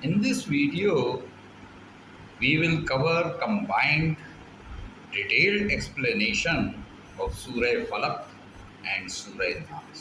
In this video, we will cover combined detailed explanation of Surah Falaq and Surah Nas.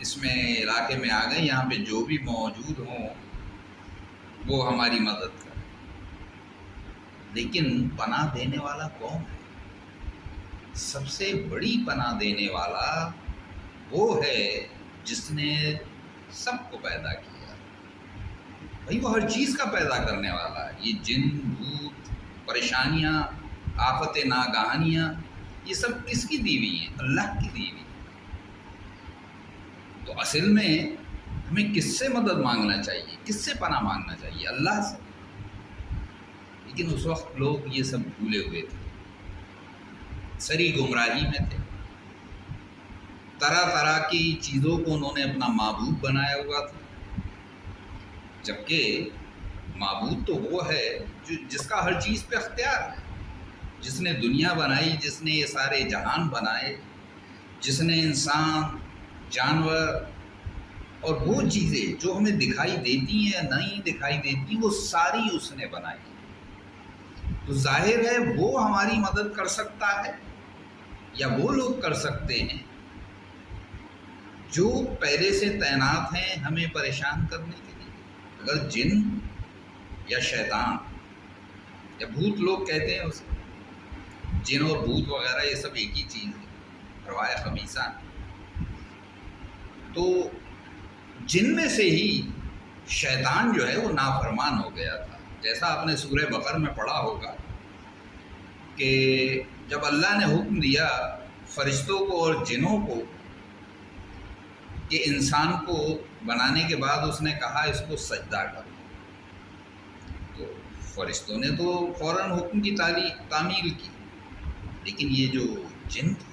اس میں علاقے میں آ گئے، یہاں پہ جو بھی موجود ہوں وہ ہماری مدد کریں۔ لیکن پناہ دینے والا کون ہے؟ سب سے بڑی پناہ دینے والا وہ ہے جس نے سب کو پیدا کیا۔ بھائی وہ ہر چیز کا پیدا کرنے والا ہے۔ یہ جن، بھوت، پریشانیاں، آفت ناگہانیاں، یہ سب کس کی دی ہوئی ہیں؟ اللہ کی دی ہوئی۔ تو اصل میں ہمیں کس سے مدد مانگنا چاہیے؟ کس سے پناہ مانگنا چاہیے؟ اللہ سے۔ لیکن اس وقت لوگ یہ سب بھولے ہوئے تھے، سری گمراہی میں تھے، طرح طرح کی چیزوں کو انہوں نے اپنا معبود بنایا ہوا تھا، جبکہ معبود تو وہ ہے جس کا ہر چیز پہ اختیار ہے، جس نے دنیا بنائی، جس نے یہ سارے جہان بنائے، جس نے انسان، جانور اور وہ چیزیں جو ہمیں دکھائی دیتی ہیں یا نہیں دکھائی دیتی، وہ ساری اس نے بنائی۔ تو ظاہر ہے وہ ہماری مدد کر سکتا ہے، یا وہ لوگ کر سکتے ہیں جو پہلے سے تعینات ہیں ہمیں پریشان کرنے کے لیے۔ اگر جن یا شیطان یا بھوت، لوگ کہتے ہیں اسے، جن اور بھوت وغیرہ یہ سب ایک ہی چیز ہے، ارواح خبیثہ۔ تو جن میں سے ہی شیطان جو ہے وہ نافرمان ہو گیا تھا، جیسا آپ نے سورہ بقرہ میں پڑھا ہوگا کہ جب اللہ نے حکم دیا فرشتوں کو اور جنوں کو کہ انسان کو بنانے کے بعد اس نے کہا اس کو سجدہ کرو، تو فرشتوں نے تو فوراً حکم کی تعمیل کی، لیکن یہ جو جن تھا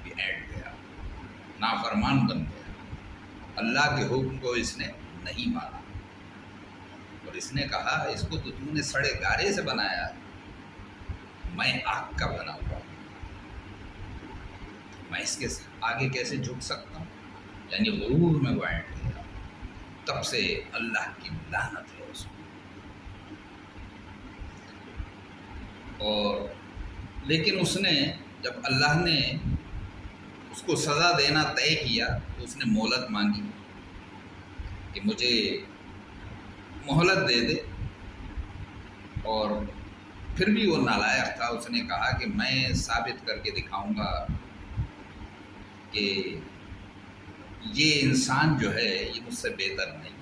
یہ ہٹ گیا، نافرمان بن گیا، اللہ کے حکم کو اس نے نہیں مانا، اور اس نے کہا اس کو تو تم نے سڑے گارے سے بنایا ہے، میں آگ کا بنا ہوا ہوں، میں اس کے آگے کیسے جھک سکتا ہوں؟ یعنی غرور میں بیٹھ گیا۔ تب سے اللہ کی لعنت ہے اس کو۔ اور لیکن اس نے جب اللہ نے اس کو سزا دینا طے کیا تو اس نے مہلت مانگی کہ مجھے مہلت دے دے، اور پھر بھی وہ نالائق تھا، اس نے کہا کہ میں ثابت کر کے دکھاؤں گا کہ یہ انسان جو ہے یہ مجھ سے بہتر نہیں،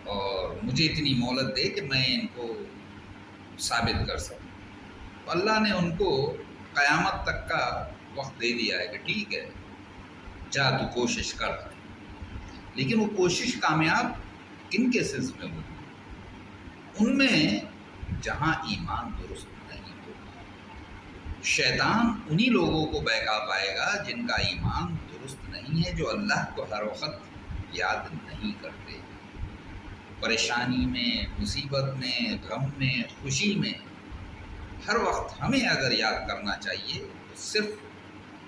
اور مجھے اتنی مہلت دے کہ میں ان کو ثابت کر سکوں۔ تو اللہ نے ان کو قیامت تک کا وقت دے دیا ہے کہ ٹھیک ہے جا تو کوشش کر، لیکن وہ کوشش کامیاب کن کے سلسلے میں ہوگی؟ ان میں جہاں ایمان درست نہیں ہوگا۔ شیطان انہی لوگوں کو بہکا پائے گا جن کا ایمان درست نہیں ہے، جو اللہ کو ہر وقت یاد نہیں کرتے، پریشانی میں، مصیبت میں، غم میں، خوشی میں، ہر وقت ہمیں اگر یاد کرنا چاہیے تو صرف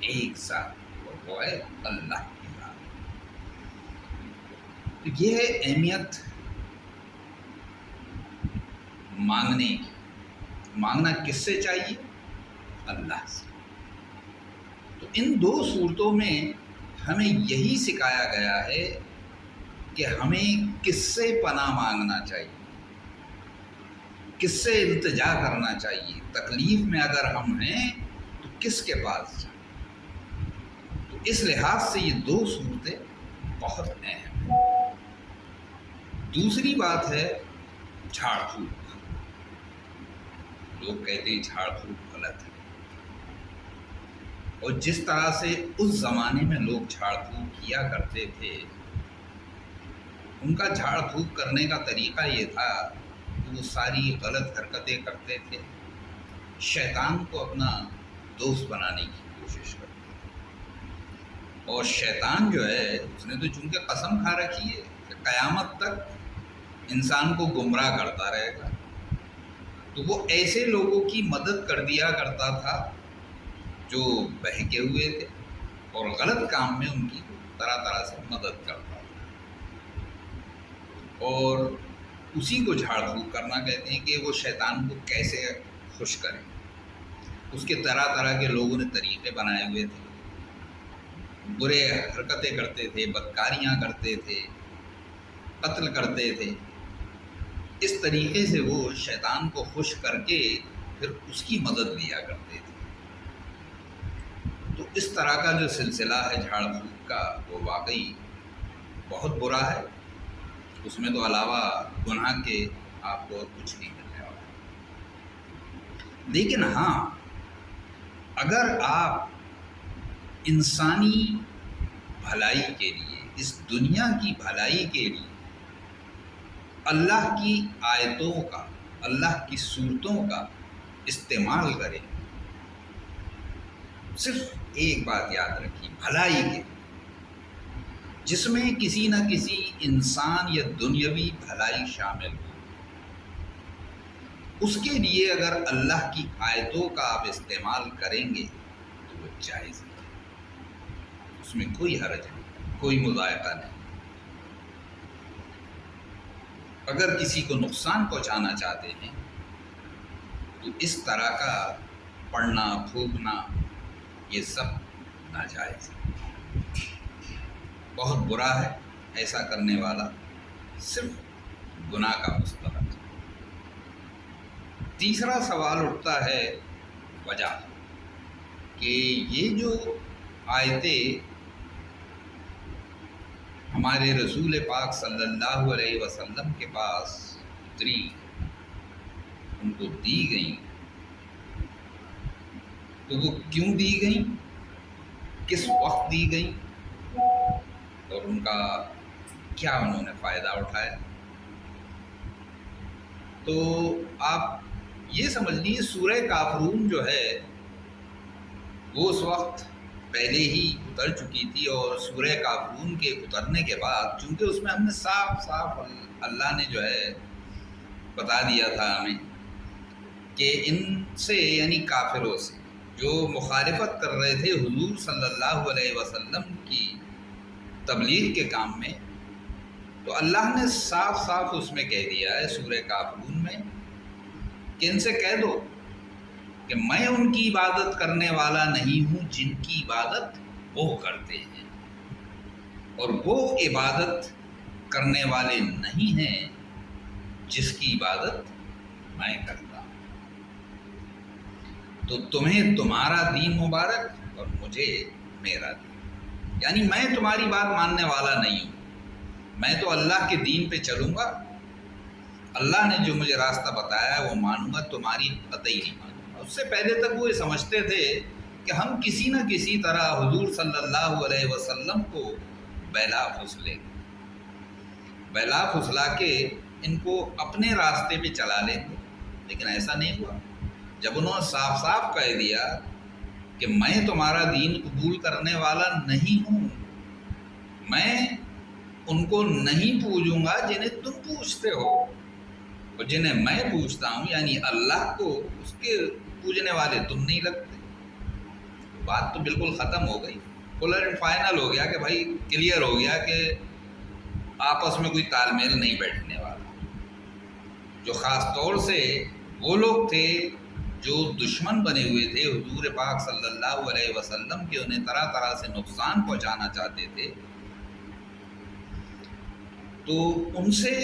ایک ذات، اور وہ ہے اللہ کی ذات۔ تو یہ ہے اہمیت مانگنے کی۔ مانگنا کس سے چاہیے؟ اللہ سے۔ تو ان دو صورتوں میں ہمیں یہی سکھایا گیا ہے کہ ہمیں کس سے پناہ مانگنا چاہیے، کس سے التجا کرنا چاہیے، تکلیف میں اگر ہم ہیں تو کس کے پاس جائیں۔ تو اس لحاظ سے یہ دو صورتیں بہت اہم ہیں۔ دوسری بات ہے جھاڑ پھونک۔ لوگ کہتے ہیں جھاڑ پھونک غلط ہے، اور جس طرح سے اس زمانے میں لوگ جھاڑ پھونک کیا کرتے تھے، ان کا جھاڑ پھونک کرنے کا طریقہ یہ تھا کہ وہ ساری غلط حرکتیں کرتے تھے، شیطان کو اپنا دوست بنانے کی کوشش کرتے تھے، اور شیطان جو ہے اس نے تو چونکہ قسم کھا رکھی ہے کہ قیامت تک انسان کو گمراہ کرتا رہے گا، تو وہ ایسے لوگوں کی مدد کر دیا کرتا تھا جو بہکے ہوئے تھے، اور غلط کام میں ان کی طرح طرح سے مدد کرتا تھا، اور اسی کو جھاڑ پھونک کرنا کہتے ہیں کہ وہ شیطان کو کیسے خوش کریں۔ اس کے طرح طرح کے لوگوں نے طریقے بنائے ہوئے تھے، برے حرکتیں کرتے تھے، بدکاریاں کرتے تھے، قتل کرتے تھے، اس طریقے سے وہ شیطان کو خوش کر کے پھر اس کی مدد لیا کرتے تھے۔ تو اس طرح کا جو سلسلہ ہے جھاڑ پھونک کا، وہ واقعی بہت برا ہے۔ اس میں تو علاوہ گناہ کے آپ کو اور کچھ نہیں ملنے والا۔ لیکن ہاں، اگر آپ انسانی بھلائی کے لیے، اس دنیا کی بھلائی کے لیے اللہ کی آیتوں کا، اللہ کی صورتوں کا استعمال کریں، صرف ایک بات یاد رکھیے، بھلائی کے، جس میں کسی نہ کسی انسان یا دنیاوی بھلائی شامل ہو، اس کے لیے اگر اللہ کی آیتوں کا آپ استعمال کریں گے تو وہ جائز ہے، اس میں کوئی حرج نہیں، کوئی مضائقہ نہیں۔ اگر کسی کو نقصان پہنچانا چاہتے ہیں تو اس طرح کا پڑھنا پھونکنا یہ سب ناجائز ہے، بہت برا ہے۔ ایسا کرنے والا صرف گناہ کا مستحق ہے۔ تیسرا سوال اٹھتا ہے وجہ، کہ یہ جو آیتیں ہمارے رسول پاک صلی اللہ علیہ وسلم کے پاس اتری، ان کو دی گئیں، تو وہ کیوں دی گئیں، کس وقت دی گئیں، اور ان کا کیا انہوں نے فائدہ اٹھایا؟ تو آپ یہ سمجھ لیجیے سورہ کافرون جو ہے وہ اس وقت پہلے ہی اتر چکی تھی، اور سورہ کافرون کے اترنے کے بعد چونکہ اس میں ہم نے صاف صاف اللہ نے جو ہے بتا دیا تھا ہمیں کہ ان سے، یعنی کافروں سے جو مخالفت کر رہے تھے حضور صلی اللہ علیہ وسلم کی تبلیغ کے کام میں، تو اللہ نے صاف صاف اس میں کہہ دیا ہے سورہ کافرون میں کہ ان سے کہہ دو کہ میں ان کی عبادت کرنے والا نہیں ہوں جن کی عبادت وہ کرتے ہیں، اور وہ عبادت کرنے والے نہیں ہیں جس کی عبادت میں کرتا ہوں۔ تو تمہیں تمہارا دین مبارک اور مجھے میرا دین، یعنی میں تمہاری بات ماننے والا نہیں ہوں، میں تو اللہ کے دین پہ چلوں گا، اللہ نے جو مجھے راستہ بتایا ہے وہ مانوں گا، تمہاری قطعی نہیں مانوں گا۔ اس سے پہلے تک وہ یہ سمجھتے تھے کہ ہم کسی نہ کسی طرح حضور صلی اللہ علیہ وسلم کو بہلا پھسلیں گے، بہلا پھسلا کے ان کو اپنے راستے پہ چلا لیں گے، لیکن ایسا نہیں ہوا۔ جب انہوں نے صاف صاف کہہ دیا کہ میں تمہارا دین قبول کرنے والا نہیں ہوں، میں ان کو نہیں پوجوں گا جنہیں تم پوجتے ہو، اور جنہیں میں پوجتا ہوں یعنی اللہ کو، اس کے پوجنے والے تم نہیں لگتے۔ بات تو بالکل ختم ہو گئی، فل اینڈ فائنل ہو گیا کہ بھائی کلیئر ہو گیا کہ آپس میں کوئی تال میل نہیں بیٹھنے والا۔ جو خاص طور سے وہ لوگ تھے جو دشمن بنے ہوئے تھے حضور پاک صلی اللہ علیہ وسلم کے، انہیں طرح طرح سے نقصان پہنچانا چاہتے تھے، تو ان سے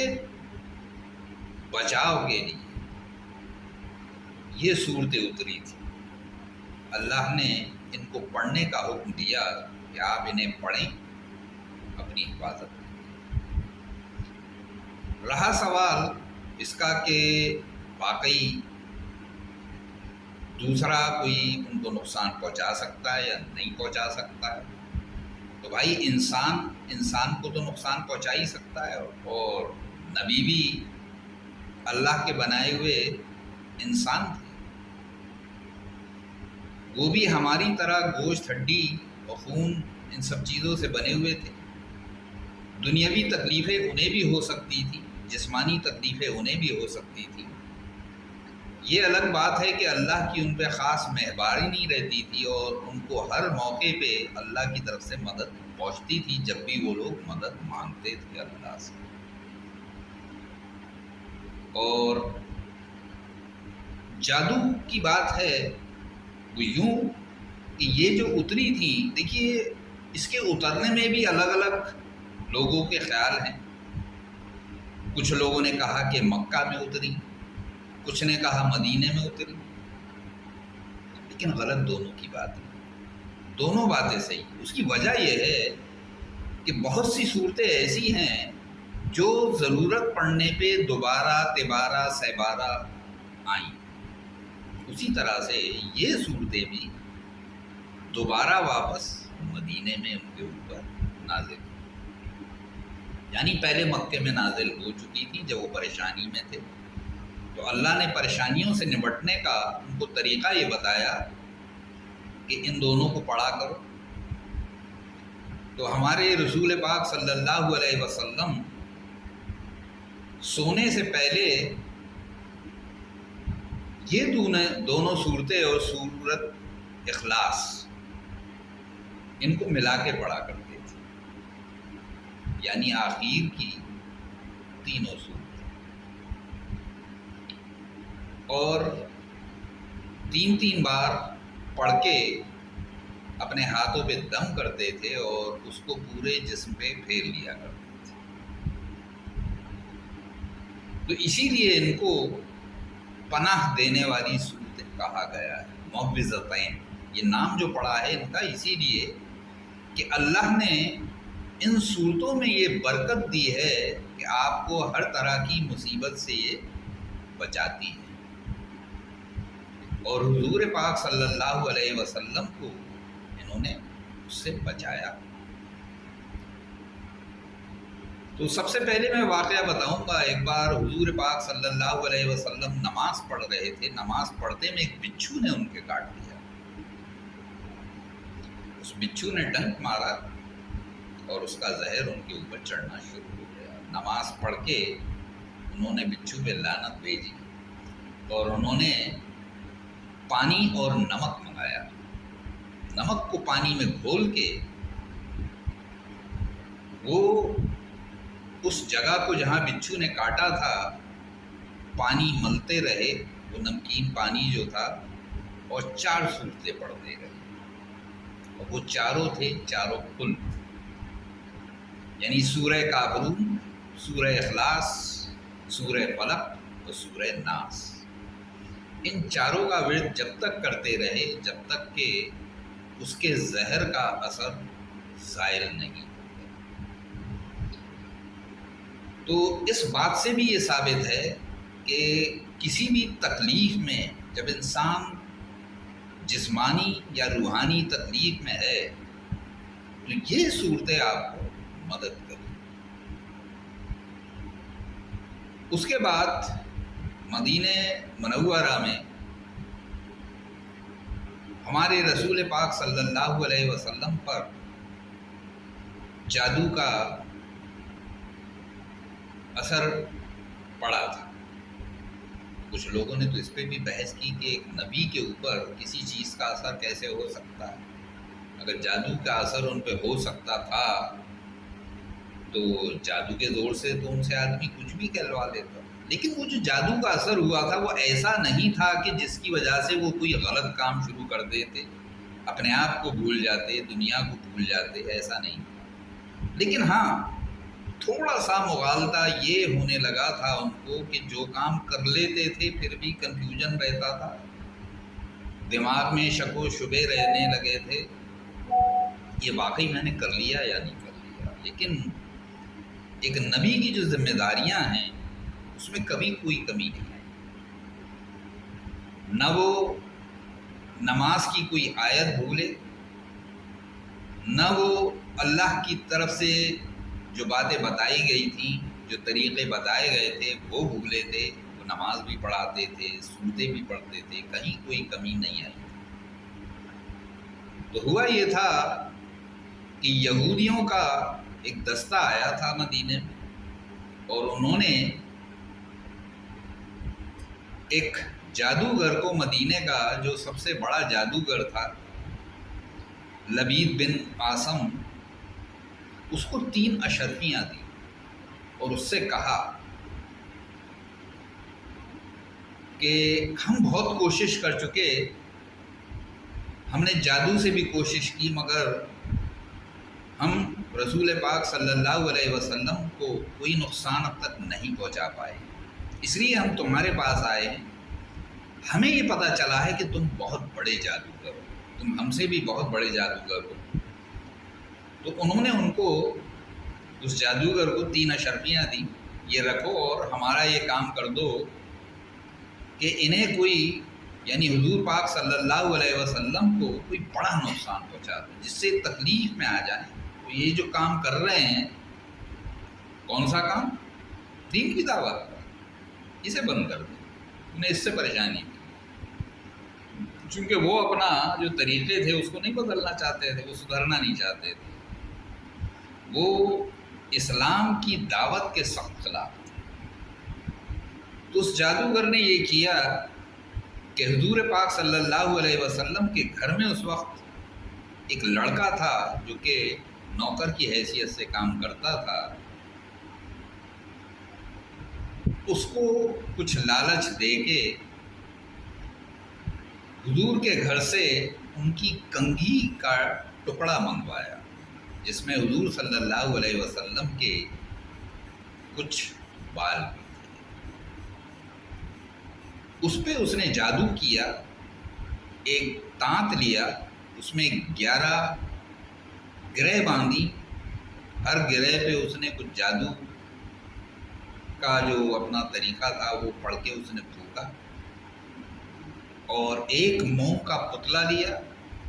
بچاؤ کے لیے یہ صورتیں اتری تھی۔ اللہ نے ان کو پڑھنے کا حکم دیا کہ آپ انہیں پڑھیں، اپنی حفاظت کریں۔ رہا سوال اس کا کہ واقعی دوسرا کوئی ان کو نقصان پہنچا سکتا ہے یا نہیں پہنچا سکتا ہے، تو بھائی انسان کو تو نقصان پہنچا ہی سکتا ہے، اور نبی بھی اللہ کے بنائے ہوئے انسان تھے، وہ بھی ہماری طرح گوشت، ہڈی اور خون ان سب چیزوں سے بنے ہوئے تھے۔ دنیاوی تکلیفیں انہیں بھی ہو سکتی تھی، جسمانی تکلیفیں انہیں بھی ہو سکتی تھی۔ یہ الگ بات ہے کہ اللہ کی ان پہ خاص مہربانی نہیں رہتی تھی، اور ان کو ہر موقع پہ اللہ کی طرف سے مدد پہنچتی تھی جب بھی وہ لوگ مدد مانگتے تھے اللہ سے۔ اور جادو کی بات ہے وہ یوں کہ یہ جو اتری تھی، دیکھیے اس کے اترنے میں بھی الگ الگ لوگوں کے خیال ہیں. کچھ لوگوں نے کہا کہ مکہ میں اتری، کچھ نے کہا مدینے میں اتری، لیکن غلط دونوں کی بات ہے. دونوں باتیں صحیح. اس کی وجہ یہ ہے کہ بہت سی صورتیں ایسی ہیں جو ضرورت پڑنے پہ دوبارہ تبارہ سہبارہ آئیں. اسی طرح سے یہ صورتیں بھی دوبارہ واپس مدینے میں ان کے اوپر نازل ہوئی. یعنی پہلے مکے میں نازل ہو چکی تھی جب وہ پریشانی میں تھے، تو اللہ نے پریشانیوں سے نمٹنے کا ان کو طریقہ یہ بتایا کہ ان دونوں کو پڑھا کرو. تو ہمارے رسول پاک صلی اللہ علیہ وسلم سونے سے پہلے یہ دونوں صورتیں اور سورت اخلاص ان کو ملا کے پڑھا کرتے تھے، یعنی آخر کی تینوں صورتیں، اور تین تین بار پڑھ کے اپنے ہاتھوں پہ دم کرتے تھے اور اس کو پورے جسم پہ پھیر لیا کرتے تھے. تو اسی لیے ان کو پناہ دینے والی صورتیں کہا گیا ہے. معوذتین یہ نام جو پڑا ہے ان کا اسی لیے کہ اللہ نے ان صورتوں میں یہ برکت دی ہے کہ آپ کو ہر طرح کی مصیبت سے یہ بچاتی ہے. اور حضور پاک صلی اللہ علیہ وسلم کو انہوں نے اس سے بچایا. تو سب سے پہلے میں واقعہ بتاؤں گا. ایک بار حضور پاک صلی اللہ علیہ وسلم نماز پڑھ رہے تھے. نماز پڑھتے میں ایک بچھو نے ان کے کاٹ دیا. اس بچھو نے ڈنک مارا اور اس کا زہر ان کے اوپر چڑھنا شروع ہو گیا. نماز پڑھ کے انہوں نے بچھو پہ لعنت بھیجی اور انہوں نے پانی اور نمک منگایا. نمک کو پانی میں گھول کے وہ اس جگہ کو جہاں بچھو نے کاٹا تھا پانی ملتے رہے، وہ نمکین پانی جو تھا، اور 4 صورتیں پڑھتے رہے. اور وہ چاروں تھے چاروں کل، یعنی سورہ کافرون، سورہ اخلاص، سورہ فلق اور سورہ ناس. ان چاروں کا ورد جب تک کرتے رہے جب تک کہ اس کے زہر کا اثر زائل نہیں. تو اس بات سے بھی یہ ثابت ہے کہ کسی بھی تکلیف میں جب انسان جسمانی یا روحانی تکلیف میں ہے تو یہ صورتیں آپ کو مدد کریں. اس کے بعد مدینہ منورہ میں ہمارے رسول پاک صلی اللہ علیہ وسلم پر جادو کا اثر پڑا تھا. کچھ لوگوں نے تو اس پہ بھی بحث کی کہ ایک نبی کے اوپر کسی چیز کا اثر کیسے ہو سکتا ہے. اگر جادو کا اثر ان پہ ہو سکتا تھا تو جادو کے زور سے تو ان سے آدمی کچھ بھی کہلوا لیتا. لیکن وہ جو جادو کا اثر ہوا تھا وہ ایسا نہیں تھا کہ جس کی وجہ سے وہ کوئی غلط کام شروع کر دیتے، اپنے آپ کو بھول جاتے، دنیا کو بھول جاتے. ایسا نہیں. لیکن ہاں تھوڑا سا مغالطہ یہ ہونے لگا تھا ان کو کہ جو کام کر لیتے تھے پھر بھی کنفیوژن رہتا تھا، دماغ میں شک و شبے رہنے لگے تھے، یہ واقعی میں نے کر لیا یا نہیں کر لیا. لیکن ایک نبی کی جو ذمہ داریاں ہیں اس میں کبھی کوئی کمی نہیں ہے. نہ وہ نماز کی کوئی آیت بھولے، نہ وہ اللہ کی طرف سے جو باتیں بتائی گئی تھیں، جو طریقے بتائے گئے تھے وہ بھولے تھے. وہ نماز بھی پڑھاتے تھے، سورتیں بھی پڑھتے تھے، کہیں کوئی کمی نہیں آئی. تو ہوا یہ تھا کہ یہودیوں کا ایک دستہ آیا تھا مدینے میں اور انہوں نے ایک جادوگر کو، مدینے کا جو سب سے بڑا جادوگر تھا لبید بن عاصم، اس کو 3 اشرفیاں دی اور اس سے کہا کہ ہم بہت کوشش کر چکے، ہم نے جادو سے بھی کوشش کی مگر ہم رسول پاک صلی اللہ علیہ وسلم کو کوئی نقصان اب تک نہیں پہنچا پائے، اس لیے ہم تمہارے پاس آئے ہیں۔ ہمیں یہ پتہ چلا ہے کہ تم بہت بڑے جادوگر ہو، تم ہم سے بھی بہت بڑے جادوگر ہو۔ تو انہوں نے ان کو، اس جادوگر کو 3 اشرفیاں دیں، یہ رکھو اور ہمارا یہ کام کر دو کہ انہیں کوئی، یعنی حضور پاک صلی اللہ علیہ وسلم کو کوئی بڑا نقصان پہنچا دے جس سے تکلیف میں آ جائیں۔ تو یہ جو کام کر رہے ہیں، کون سا کام؟ دین کی دعوت کا، اسے بند کر دیں، انہیں اس سے پریشانی تھی، چونکہ وہ اپنا جو طریقے تھے اس کو نہیں بدلنا چاہتے تھے، وہ سدھرنا نہیں چاہتے تھے، وہ اسلام کی دعوت کے سخت خلاف تھے۔ تو اس جادوگر نے یہ کیا کہ حضور پاک صلی اللہ علیہ وسلم کے گھر میں اس وقت ایک لڑکا تھا جو کہ نوکر کی حیثیت سے کام کرتا تھا، اس کو کچھ لالچ دے کے حضور کے گھر سے ان کی کنگھی کا ٹکڑا منگوایا جس میں حضور صلی اللہ علیہ وسلم کے کچھ بال بھی تھے۔ اس پہ اس نے جادو کیا، ایک تانت لیا، اس میں 11 گرہ باندھی، ہر گرہ پہ اس نے کچھ جادو کا جو اپنا طریقہ تھا وہ پڑھ کے اس نے پھونکا، اور ایک موم کا پتلا لیا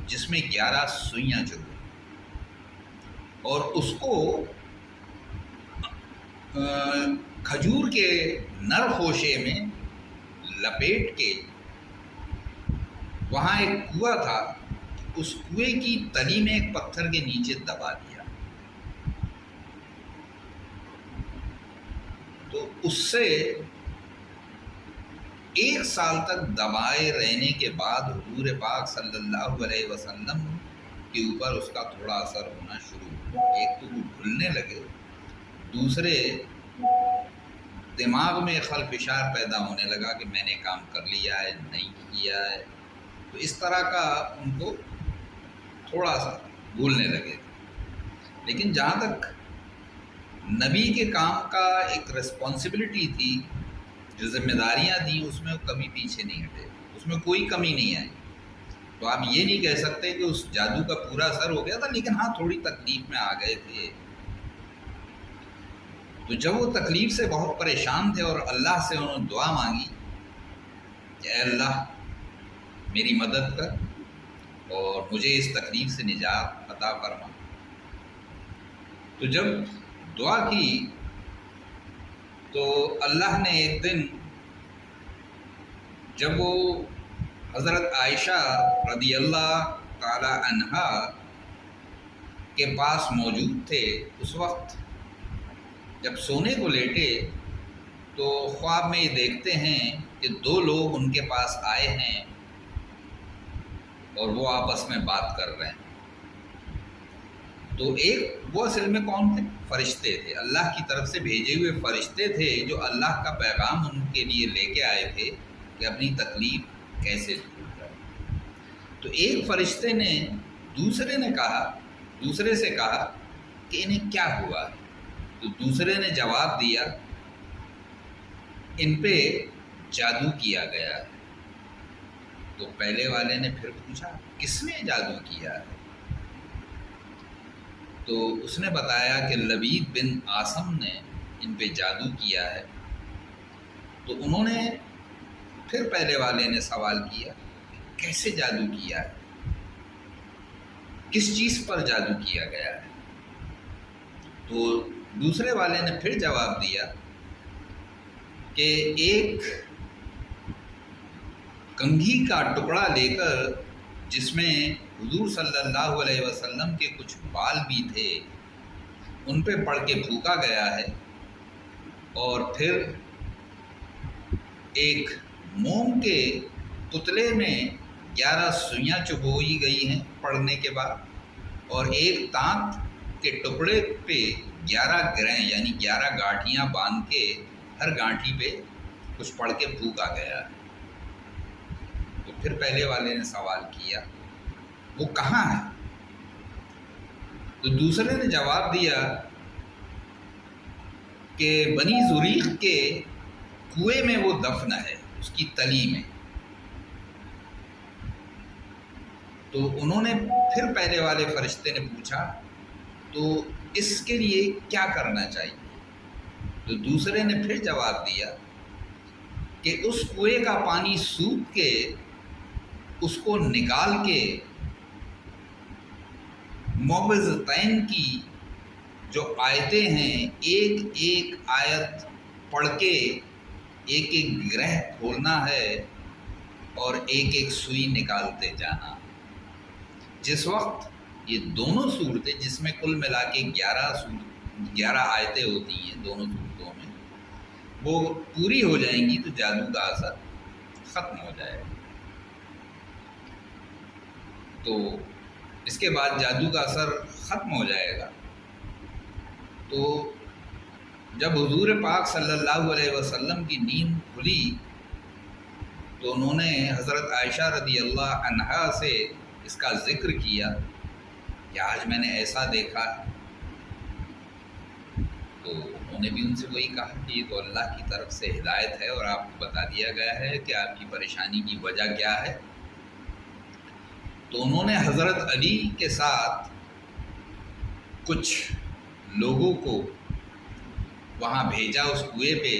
جس میں 11 سوئیاں چبھی، اور اس کو کھجور کے نر خوشے میں لپیٹ کے، وہاں ایک کنواں تھا، اس کنویں کی تلی میں ایک پتھر کے نیچے دبا دیا۔ تو اس سے 1 سال تک دبائے رہنے کے بعد حضور پاک صلی اللہ علیہ وسلم کے اوپر اس کا تھوڑا اثر ہونا شروع ہوا۔ ایک تو وہ بھولنے لگے، دوسرے دماغ میں خلفشار پیدا ہونے لگا کہ میں نے کام کر لیا ہے، نہیں کیا ہے، تو اس طرح کا ان کو تھوڑا سا بھولنے لگے تھے۔ لیکن جہاں تک نبی کے کام کا ایک رسپانسبلٹی تھی، جو ذمہ داریاں تھیں، اس میں وہ کبھی پیچھے نہیں ہٹے، اس میں کوئی کمی نہیں آئی۔ تو آپ یہ نہیں کہہ سکتے کہ اس جادو کا پورا اثر ہو گیا تھا، لیکن ہاں تھوڑی تکلیف میں آ گئے تھے۔ تو جب وہ تکلیف سے بہت پریشان تھے اور اللہ سے انہوں نے دعا مانگی کہ اے اللہ میری مدد کر اور مجھے اس تکلیف سے نجات عطا فرما، تو جب دعا کی تو اللہ نے ایک دن، جب وہ حضرت عائشہ رضی اللہ تعالی عنہا کے پاس موجود تھے، اس وقت جب سونے کو لیٹے تو خواب میں یہ دیکھتے ہیں کہ 2 لوگ ان کے پاس آئے ہیں اور وہ آپس میں بات کر رہے ہیں۔ تو ایک، وہ اصل میں کون تھے؟ فرشتے تھے، اللہ کی طرف سے بھیجے ہوئے فرشتے تھے جو اللہ کا پیغام ان کے لیے لے کے آئے تھے کہ اپنی تکلیف کیسے دور کریں۔ تو ایک فرشتے نے دوسرے سے کہا کہ انہیں کیا ہوا ہے؟ تو دوسرے نے جواب دیا ان پہ جادو کیا گیا ہے۔ تو پہلے والے نے پھر پوچھا کس نے جادو کیا ہے؟ تو اس نے بتایا کہ لبید بن عاصم نے ان پہ جادو کیا ہے۔ تو انہوں نے پھر پہلے والے نے سوال کیا کیسے جادو کیا ہے، کس چیز پر جادو کیا گیا ہے؟ تو دوسرے والے نے پھر جواب دیا کہ ایک کنگھی کا ٹکڑا لے کر جس میں حضور صلی اللہ علیہ وسلم کے کچھ بال بھی تھے ان پہ پڑھ کے پھونکا گیا ہے، اور پھر ایک موم کے پتلے میں 11 سوئیاں چبوئی گئی ہیں پڑھنے کے بعد، اور ایک تانت کے ٹکڑے پہ 11 گرہیں یعنی 11 گانٹھیاں باندھ کے ہر گانٹھی پہ کچھ پڑھ کے پھونکا گیا ہے۔ تو پھر پہلے والے نے سوال کیا وہ کہاں ہے؟ تو دوسرے نے جواب دیا کہ بنی زریق کے کنویں میں وہ دفن ہے، اس کی تلی میں۔ تو انہوں نے پھر پہلے والے فرشتے نے پوچھا تو اس کے لیے کیا کرنا چاہیے؟ تو دوسرے نے پھر جواب دیا کہ اس کنویں کا پانی سوکھ کے اس کو نکال کے معوذتین کی جو آیتیں ہیں ایک ایک آیت پڑھ کے ایک ایک گرہ کھولنا ہے اور ایک ایک سوئی نکالتے جانا۔ جس وقت یہ دونوں صورتیں، جس میں کل ملا کے 11 آیتیں ہوتی ہیں دونوں صورتوں میں، وہ پوری ہو جائیں گی تو جادو کا اثر ختم ہو جائے گا۔ تو اس کے بعد جادو کا اثر ختم ہو جائے گا۔ تو جب حضور پاک صلی اللہ علیہ وسلم کی نیند کھلی تو انہوں نے حضرت عائشہ رضی اللہ عنہا سے اس کا ذکر کیا کہ آج میں نے ایسا دیکھا ہے۔ تو انہوں نے بھی ان سے وہی کہا کہ یہ تو اللہ کی طرف سے ہدایت ہے اور آپ کو بتا دیا گیا ہے کہ آپ کی پریشانی کی وجہ کیا ہے۔ تو انہوں نے حضرت علی کے ساتھ کچھ لوگوں کو وہاں بھیجا اس کنویں پہ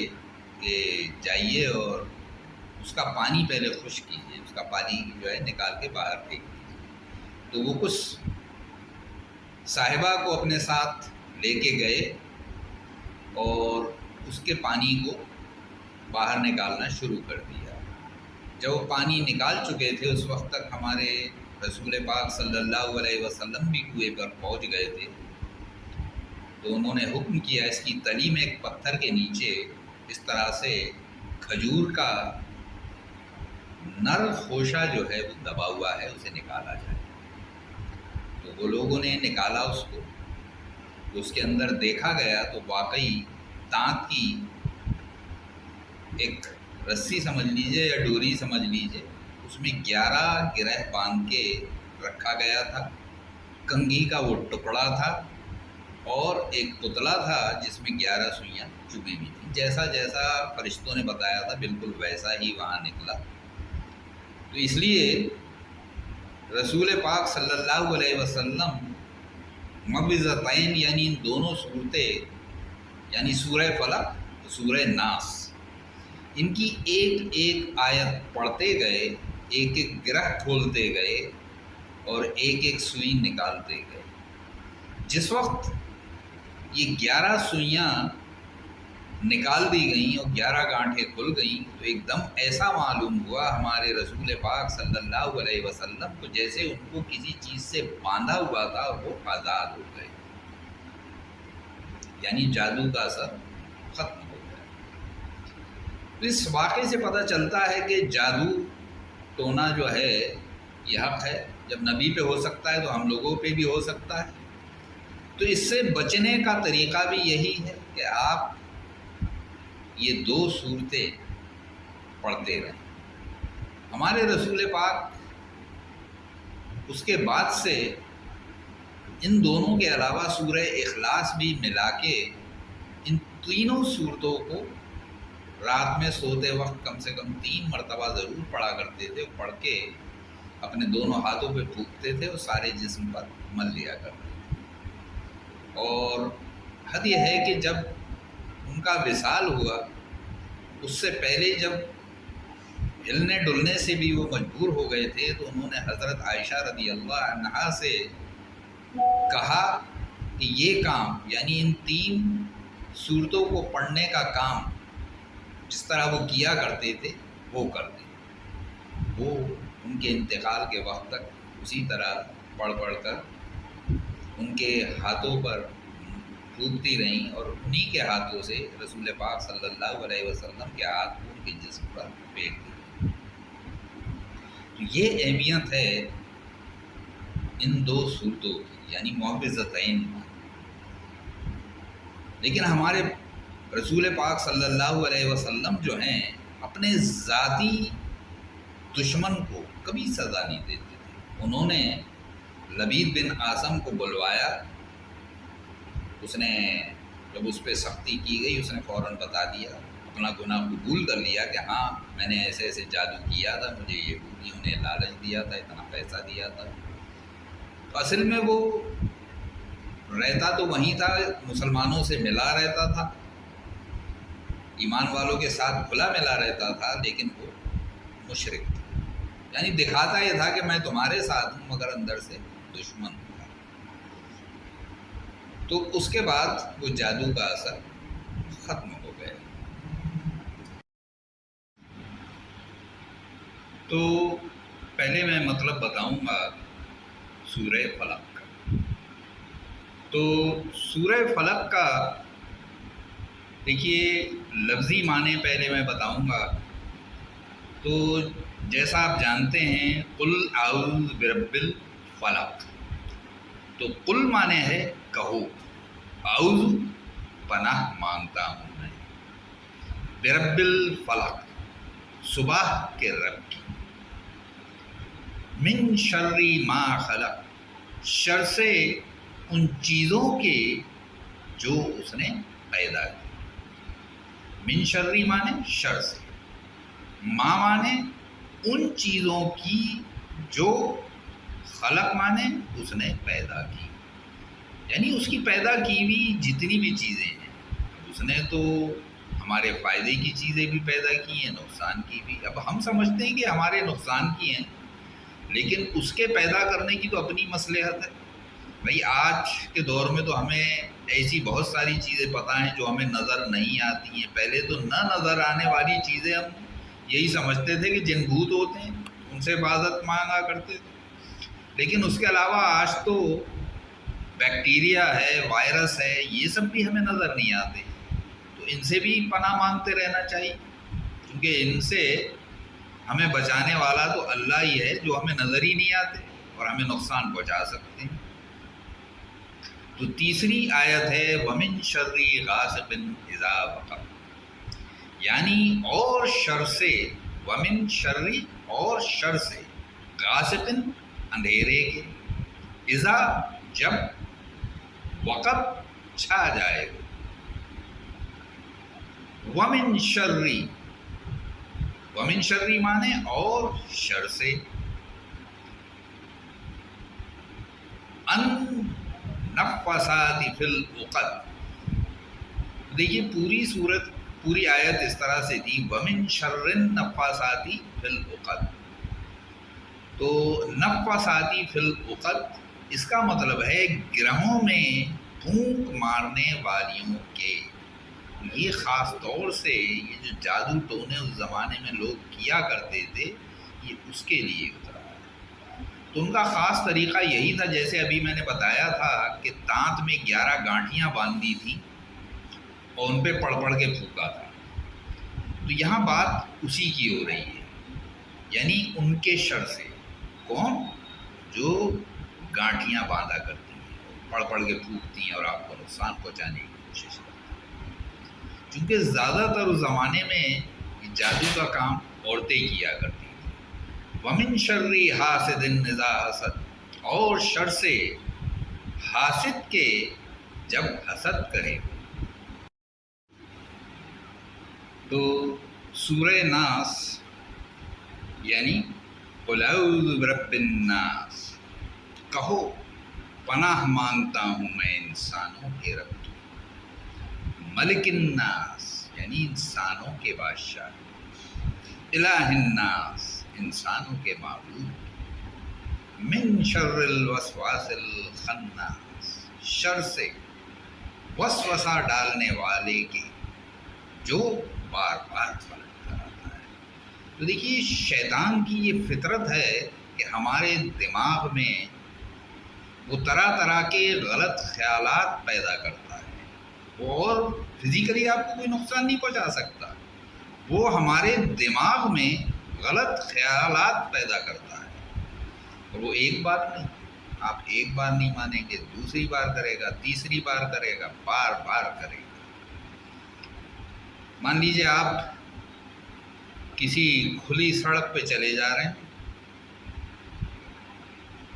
کہ جائیے اور اس کا پانی پہلے خشک کیجیے، اس کا پانی جو ہے نکال کے باہر پھینک دیجیے۔ تو وہ کچھ صاحبہ کو اپنے ساتھ لے کے گئے اور اس کے پانی کو باہر نکالنا شروع کر دیا۔ جب وہ پانی نکال چکے تھے اس وقت تک ہمارے رسول پاک صلی اللہ علیہ وسلم بھی کنویں پر پہنچ گئے تھے۔ تو انہوں نے حکم کیا اس کی تلی میں ایک پتھر کے نیچے اس طرح سے کھجور کا نر خوشہ جو ہے وہ دبا ہوا ہے، اسے نکالا جائے۔ تو وہ لوگوں نے نکالا اس کو، تو اس کے اندر دیکھا گیا تو واقعی دانت کی ایک رسی سمجھ لیجئے یا ڈوری سمجھ لیجئے، اس میں 11 گرہ باندھ کے رکھا گیا تھا۔ کنگھی کا وہ ٹکڑا تھا اور ایک پتلا تھا جس میں 11 سوئیاں چبھی ہوئی تھیں۔ جیسا جیسا فرشتوں نے بتایا تھا بالکل ویسا ہی وہاں نکلا۔ تو اس لیے رسول پاک صلی اللہ علیہ وسلم معوذتین یعنی ان دونوں صورتیں، یعنی سورہ فلق، سورہ ناس، ان کی ایک ایک آیت پڑھتے گئے، ایک ایک گرہ کھولتے گئے اور ایک ایک سوئی نکالتے گئے۔ جس وقت یہ 11 سوئیاں نکال دی گئیں اور 11 گانٹھیں کھل گئیں تو ایک دم ایسا معلوم ہوا ہمارے رسول پاک صلی اللہ علیہ وسلم کو جیسے ان کو کسی چیز سے باندھا ہوا تھا اور وہ آزاد ہو گئے، یعنی جادو کا اثر ختم ہو گیا۔ تو اس واقعے سے پتہ چلتا ہے کہ جادو ٹونا جو ہے یہ حق ہے، جب نبی پہ ہو سکتا ہے تو ہم لوگوں پہ بھی ہو سکتا ہے۔ تو اس سے بچنے کا طریقہ بھی یہی ہے کہ آپ یہ 2 صورتیں پڑھتے رہیں۔ ہمارے رسول پاک اس کے بعد سے ان دونوں کے علاوہ سورہ اخلاص بھی ملا کے ان تینوں صورتوں کو رات میں سوتے وقت کم سے کم 3 مرتبہ ضرور پڑھا کرتے تھے۔ پڑھ کے اپنے دونوں ہاتھوں پہ پھونکتے تھے اور سارے جسم پر مل لیا کرتے تھے۔ اور حد یہ ہے کہ جب ان کا وصال ہوا اس سے پہلے جب ہلنے ڈلنے سے بھی وہ مجبور ہو گئے تھے تو انہوں نے حضرت عائشہ رضی اللہ عنہا سے کہا کہ یہ کام یعنی ان 3 صورتوں کو پڑھنے کا کام جس طرح وہ کیا کرتے تھے وہ کر دیں۔ وہ ان کے انتقال کے وقت تک اسی طرح پڑھ کر ان کے ہاتھوں پر ڈوبتی رہیں اور انہی کے ہاتھوں سے رسول پاک صلی اللہ علیہ وسلم کے ہاتھ کو ان کے جسم پر پھینک دی۔ تو یہ اہمیت ہے ان 2 صورتوں کی، یعنی معوذتین۔ لیکن ہمارے رسول پاک صلی اللہ علیہ وسلم جو ہیں اپنے ذاتی دشمن کو کبھی سزا نہیں دیتے تھے۔ انہوں نے لبید بن اعصم کو بلوایا اس نے جب اس پہ سختی کی گئی اس نے فوراً بتا دیا، اپنا گناہ قبول کر لیا کہ ہاں میں نے ایسے ایسے جادو کیا تھا، مجھے یہ بوڑھیوں نے لالچ دیا تھا، اتنا پیسہ دیا تھا۔ تو اصل میں وہ رہتا تو وہیں تھا، مسلمانوں سے ملا رہتا تھا، ایمان والوں کے ساتھ کھلا ملا رہتا تھا، لیکن وہ مشرک تھا، یعنی دکھاتا یہ تھا کہ میں تمہارے ساتھ ہوں مگر اندر سے دشمن ہوں۔ تو اس کے بعد وہ جادو کا اثر ختم ہو گیا۔ تو پہلے میں مطلب بتاؤں گا سورہ فلق کا۔ تو سورہ فلق کا دیکھیے لفظی معنی پہلے میں بتاؤں گا۔ تو جیسا آپ جانتے ہیں قل اعوذ برب الفلق، تو قل معنی ہے کہو، اعوذ پناہ مانگتا ہوں میں، برب الفلق صبح کے رب کی، من شر ما خلق شر سے ان چیزوں کے جو اس نے پیدا کی، من شر مانے شر سے، ما مانے ان چیزوں کی جو خلق مانے اس نے پیدا کی، یعنی اس کی پیدا کی ہوئی جتنی بھی چیزیں ہیں، اس نے تو ہمارے فائدے کی چیزیں بھی پیدا کی ہیں، نقصان کی بھی۔ اب ہم سمجھتے ہیں کہ ہمارے نقصان کی ہیں، لیکن اس کے پیدا کرنے کی تو اپنی مصلحت ہے۔ بھئی آج کے دور میں تو ہمیں ایسی بہت ساری چیزیں پتہ ہیں جو ہمیں نظر نہیں آتی ہیں۔ پہلے تو نہ نظر آنے والی چیزیں ہم یہی سمجھتے تھے کہ جن بھوت ہوتے ہیں، ان سے حفاظت مانگا کرتے تھے، لیکن اس کے علاوہ آج تو بیکٹیریا ہے، وائرس ہے، یہ سب بھی ہمیں نظر نہیں آتے، تو ان سے بھی پناہ مانگتے رہنا چاہیے، کیونکہ ان سے ہمیں بچانے والا تو اللہ ہی ہے، جو ہمیں نظر ہی نہیں آتے اور ہمیں نقصان پہنچا سکتے ہیں۔ تو تیسری آیت ہے وَمِن شَرِّ غَاسِقٍ إِذَا وَقَبَ، یعنی اور شر سے، وَمِن شَرِّ اور شر سے، غاسقٍ اندھیرے کے، اذا جب، وقب چھا جائے گا، وَمِن شَرِّ وَمِن شَرِّ مانے اور شر سے، النفاسات فی العقد۔ دیکھیے پوری آیت اس طرح سے تھی وَمِن شَرِّ النفاسات فی العقد، تو نفاسات فی العقد اس کا مطلب ہے گرہوں میں پھونک مارنے والیوں کے، یہ خاص طور سے یہ جو جادو ٹونے اس زمانے میں لوگ کیا کرتے تھے، یہ اس کے لیے اترا ہے۔ تو ان کا خاص طریقہ یہی تھا، جیسے ابھی میں نے بتایا تھا کہ دانت میں 11 گانٹھیاں باندھی تھیں اور ان پہ پڑھ پڑھ کے پھونکا تھا۔ تو یہاں بات اسی کی ہو رہی ہے، یعنی ان کے شر سے، کون؟ جو گانٹھیاں باندھا کرتی ہیں، پڑھ پڑھ کے پھونکتی ہیں اور آپ کو نقصان پہنچانے کی کوشش کرتی ہیں، کیونکہ زیادہ تر اس زمانے میں جادو کا کام عورتیں کیا کرتی تھیں۔ وَمِن شَرِّ حَاسِدٍ إِذَا حَسَدَ، اور شر سے حاسد کے جب حسد کرے۔ تو سورہ ناس یعنی قُلْ أَعُوذُ بِرَبِّ النَّاسِ، کہو پناہ مانگتا ہوں میں انسانوں کے رب کی، ملک الناس یعنی انسانوں کے بادشاہ، الہ الناس انسانوں کے معبود، من شر الوسواس الخناس شر سے وسوسہ ڈالنے والے کے جو بار بار پلٹتا رہتا ہے۔ تو دیکھیے شیطان کی یہ فطرت ہے کہ ہمارے دماغ میں وہ طرح طرح کے غلط خیالات پیدا کرتا ہے، اور فزیکلی آپ کو کوئی نقصان نہیں پہنچا سکتا، وہ ہمارے دماغ میں غلط خیالات پیدا کرتا ہے، اور وہ ایک بار نہیں، آپ ایک بار نہیں مانیں گے، دوسری بار کرے گا، تیسری بار کرے گا، بار بار کرے گا۔ مان لیجیے آپ کسی کھلی سڑک پہ چلے جا رہے ہیں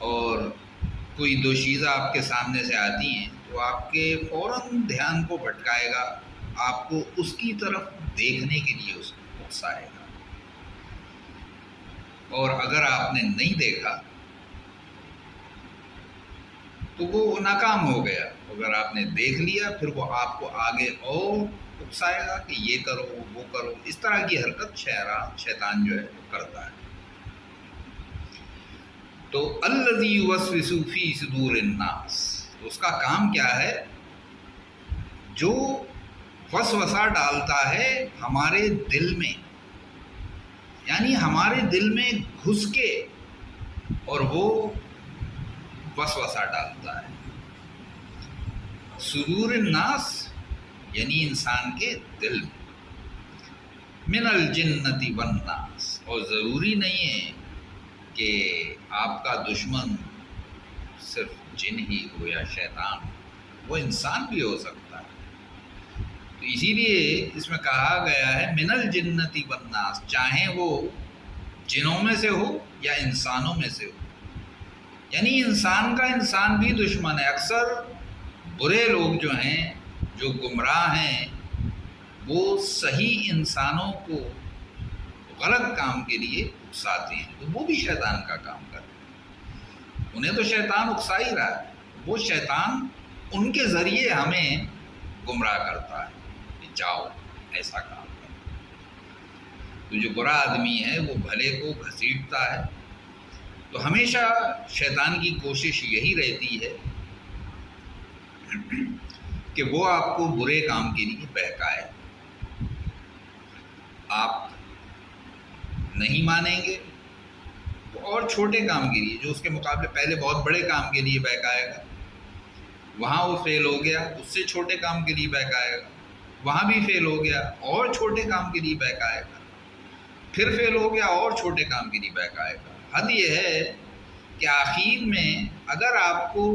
اور کوئی دوشیزہ آپ کے سامنے سے آتی ہیں، وہ آپ کے فوراً دھیان کو بھٹکائے گا، آپ کو اس کی طرف دیکھنے کے لیے اس کو اکسائے گا، اور اگر آپ نے نہیں دیکھا تو وہ ناکام ہو گیا. اگر آپ نے دیکھ لیا پھر وہ آپ کو آگے اور اکسائے گا کہ یہ کرو وہ کرو. اس طرح کی حرکت شیطان جو ہے وہ کرتا ہے. تو الذی یوسوس فی صدور الناس، اس کا کام کیا ہے؟ جو وسوسہ ڈالتا ہے ہمارے دل میں، یعنی ہمارے دل میں گھس کے اور وہ وسوسہ ڈالتا ہے. صدور الناس یعنی انسان کے دل میں. من الجنت والناس، اور ضروری نہیں ہے کہ آپ کا دشمن صرف جن ہی ہو یا شیطان، وہ انسان بھی ہو سکتا ہے. تو اسی لیے اس میں کہا گیا ہے من الجنت والناس، چاہے وہ جنوں میں سے ہو یا انسانوں میں سے ہو. یعنی انسان کا انسان بھی دشمن ہے. اکثر برے لوگ جو ہیں، جو گمراہ ہیں، وہ صحیح انسانوں کو غلط کام کے لیے اکساتے ہیں. تو وہ بھی شیطان کا کام کرتے ہیں. انہیں تو شیطان اکسا ہی رہا ہے. وہ شیطان ان کے ذریعے ہمیں گمراہ کرتا ہے کہ جاؤ ایسا کام کرو. تو جو برا آدمی ہے وہ بھلے کو گھسیٹتا ہے. تو ہمیشہ شیطان کی کوشش یہی رہتی ہے کہ وہ آپ کو برے کام کے لیے بہکائے. آپ نہیں مانیں گے تو اور چھوٹے کام کے لیے، جو اس کے مقابلے پہلے بہت بڑے کام کے لیے بہکائے گا، وہاں وہ فیل ہو گیا، اس سے چھوٹے کام کے لیے بہکائے گا، وہاں بھی فیل ہو گیا، اور چھوٹے کام کے لیے بہکائے گا، پھر فیل ہو گیا اور چھوٹے کام کے لیے بہکائے گا. حد یہ ہے کہ آخر میں اگر آپ کو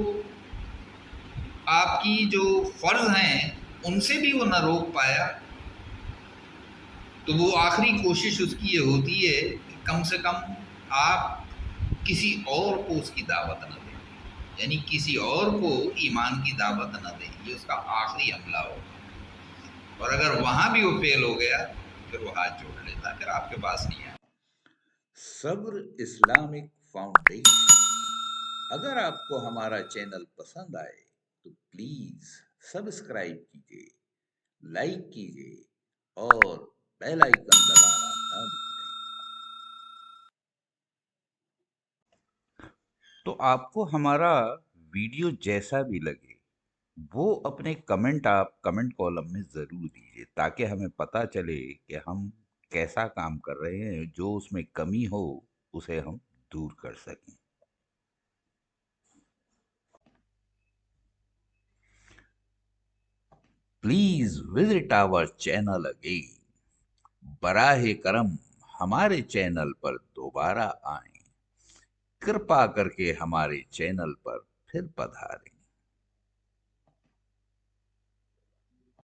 آپ کی جو فرض ہیں ان سے بھی وہ نہ روک پایا تو وہ آخری کوشش اس کی یہ ہوتی ہے کہ کم سے کم آپ کسی اور کو اس کی دعوت نہ دیں، یعنی کسی اور کو ایمان کی دعوت نہ دیں. یہ اس کا آخری حملہ ہوگا. اور اگر وہاں بھی وہ فیل ہو گیا پھر وہ ہاتھ جوڑ لیتا، پھر آپ کے پاس نہیں آیا. صبر اسلامک فاؤنڈیشن. اگر آپ کو ہمارا چینل پسند آئے تو پلیز سبسکرائب کیجیے، لائک کیجیے اور بیل آئیکن دبانا نہ بھولیں. تو آپ کو ہمارا ویڈیو جیسا بھی لگے وہ اپنے کمنٹ آپ کمنٹ کالم میں ضرور دیجیے، تاکہ ہمیں پتہ چلے کہ ہم کیسا کام کر رہے ہیں. جو اس میں کمی ہو اسے ہم دور کر سکیں. Please visit our channel again. براہ کرم ہمارے چینل پر دوبارہ آئیں. کرپا کر کے ہمارے چینل پر پھر پدھاریں.